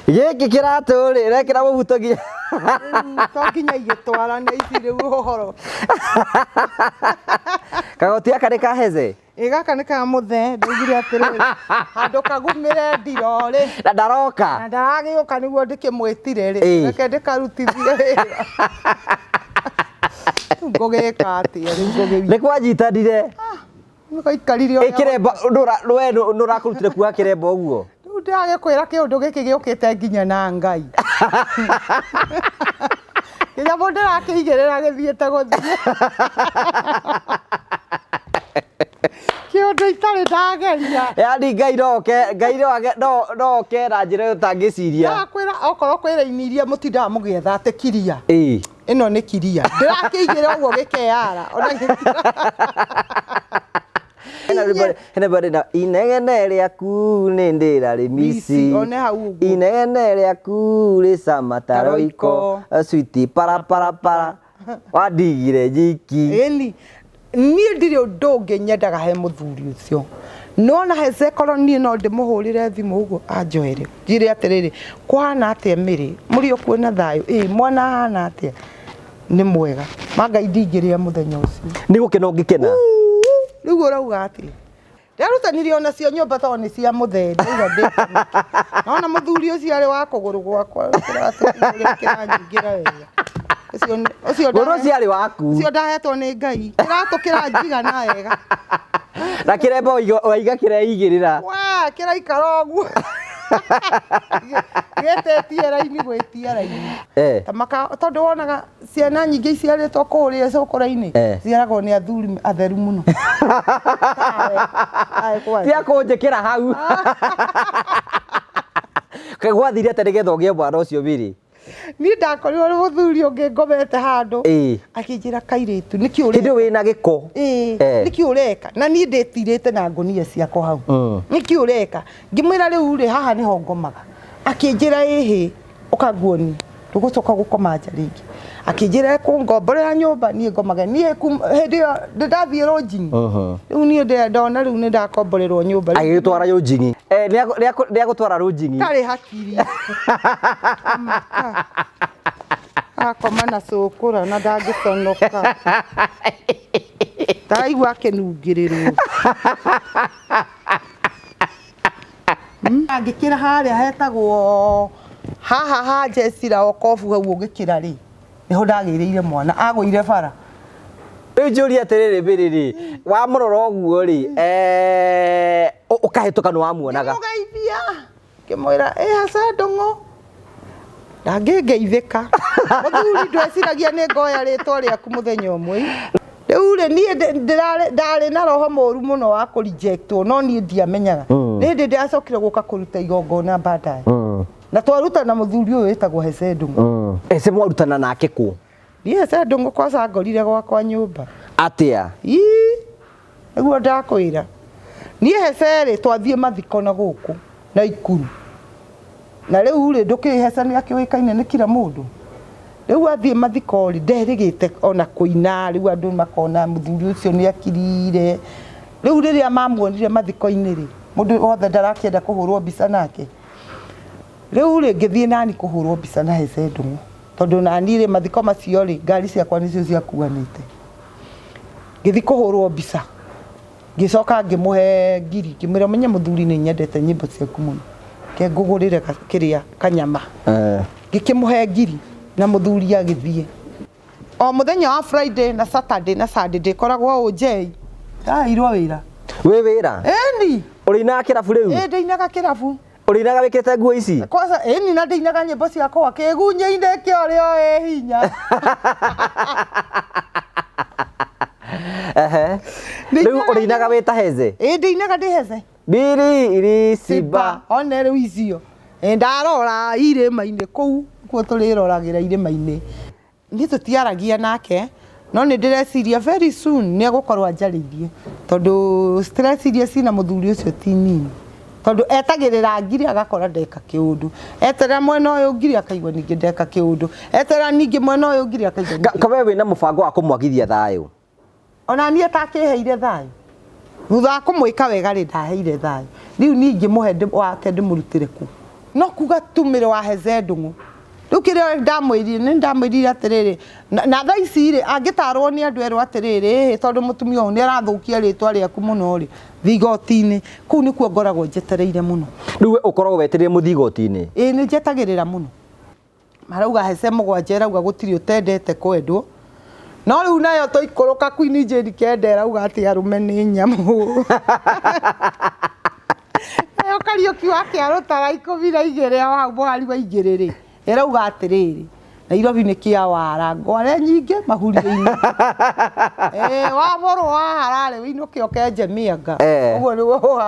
Giki kiratu ri rekera mubuto nginya to nginya igitwara na ici riu uhoro kagoti aka ni kaheze gaka ni ka muthe ndigire atiriri handu kagumire ndirori na ndaroka na ndaragiuka niguo ndikimwitire ri reke ndikarutithie wira ngogeka atia riu ngogewi ni kwanyitanire nikaikarire o ikiremba we nurakurutire kuga kiremba uguo ndage kwira kiundu giki giukite nginya na Ngai ira mundu arakigirira githiete guthie kiundu itari ndageria yani Ngai no ranjire utangiciria ndakwira okorwo kwira iniria mutinda mugietha ate kiria ino ni kiria ndirakigira uguo gikeara ona gitira Anybody now inegene riaku ni ndira ri misi one hau uguo inegene riaku ri samataroiko sweetie para wadigire jiki eni ni ndire undu ungi nyendaga he muthuri ucio nona heze korwo ni no ndimuhurire thimu uguo anjoere njire atiriri kwana atia miri muri okuona thayo mwana hana atia ni mwega Ngai ndingiria muthenya ucio ni gukena ungikena riu urauga ati ndarutanirie ona cio nyumba to ni cia mutheri uga ndikana nona muthuri ucio ari wa kuguru gwakwa kiranyingira wega ucio ciari waku ucio ndahetwo ni Ngai kiratu kiranjiga na wega na kiremba waiga kireigirira wa kiraikara uguo getetie raini gwitia raini tamaka tondu wonaga ciana nyingi iciaritwo kuria cukura-ini ciaragwo ni athuri atheru muno tia kunjikira hau kagwathire ate nigetha ugie mwana ucio biri ni ndakorirwo ni muthuri ungi ngomete handu akinjira kairitu niki uri hindi wina giko niki ureka na ni nditirite na ngunia ciako hau niki ureka ngimwira riu ri haha niho ngomaga akinjira ihi ukaguoni tugucoka gukoma nja ringi akinjira kungomborera nyumba ni ngomaga ni hindi ndathie ronjini riu ni ndona riu ni ndakomborerwo nyumba agitwara ronjini ni agutwara ronjini tari hakiri akoma na cukura na ndangiconoka ndaigua akenungirirwo angikira haria hetagwo haha hanjecira okobu hau ugikira ri niho ndagiriire mwana agwire bara Njuri atiriri biriri wa muroro uguo ri ukahituka no wamuonaga mugeithia kimwira haca ndongo ndangeithika muthuri ndweciragia ni ngoya ritwa riaku muthenya umwe riu ri ni ndari na roho moru muno wa ku rejectwo no ni ndiamenyaga ni ndi ndacokire guka kuruta igongona baadaye na twarutana muthuri uyu witagwo Hece Ndung'u Hece mwarutana nake ku ni Hece Ndung'u kwanza ngorire gwakwa nyumba atia niguo ndakwira ni Hece ri twathie mathiko na guku na ikuru na riu ri ndukihece ni akiwikaine ni kila mundu riu athie mathiko ri nderigite ona kuina riu andu makona muthuri ucio ni akirire riu riria mamuonire mathiko-ini ri mundu wothe ndarakienda kuhurwo mbica nake riu ri ngithie nani kuhurwo mbica na Hece Ndung'u tondu nani ri mathiko macio ri ngari ciakwa nicio ciakuanite ngithi kuhurwo mbica ngicoka ngimuhe ngiri ngimwira menye muthuri ni nyendete nyimbo ciaku muno ke ngugurire kiria kanyama ngikimuhe ngiri na muthuri agithie o muthenya wa Friday na Saturday na Sunday koragwo unjei ndairwo wira wi wira eni urina kirabu riu ndinaga kirabu urinaga wikite nguo ici kwanza eni na ndinaga nyimbo ciakwa kigunye-inde kiorio hinya riu urinaga wita Hece ndinaga ndi Hece biri iri simba one riu icio ndarora irima-ini kuu kuo tuliroragĩra irima-ini ni tutiaragia nake no ni ndireciria very soon ni egukorwo anjaririe tondu stress iria cina muthuri ucio ti nini tondu etagirira ngiri agakora ndeka kiundu etera mwena uyu ngiri akaigua ningi ndeka kiundu etera ningi mwena uyu ngiri akaigua kawe wina mubango wa kumwagithia thayo ona ni atakiheire thayo thutha wa kumwika wega ri ndaheire thayo riu ningi muhe wake ndimurutire ku no kuga tumire wa heze ndungu riu kiria ndamwirire atiriri na thaa ici ri angitarwo ni andu erwo atiriri tondu mutumia uyu ni arathukia ritwa riaku muno ri thigoti-ini kuu nikuo ngoragwo njetereire muno riu ukoragwo wetereire muthigoti-ini ni njetagirira muno marauga hece mugwanja rauga gutiri utendete kwendwo no riu nayo toikuruka Queen Jane Kende rauga ati arume ni nyamu nayo Kariuki wake arutaga 12 wa mwari wa 2 ri erauga atiriri Nairobi ni kia wara ngware nyingi mahurio-ini wamorwo harare winuke okenje mianga uguo ni wo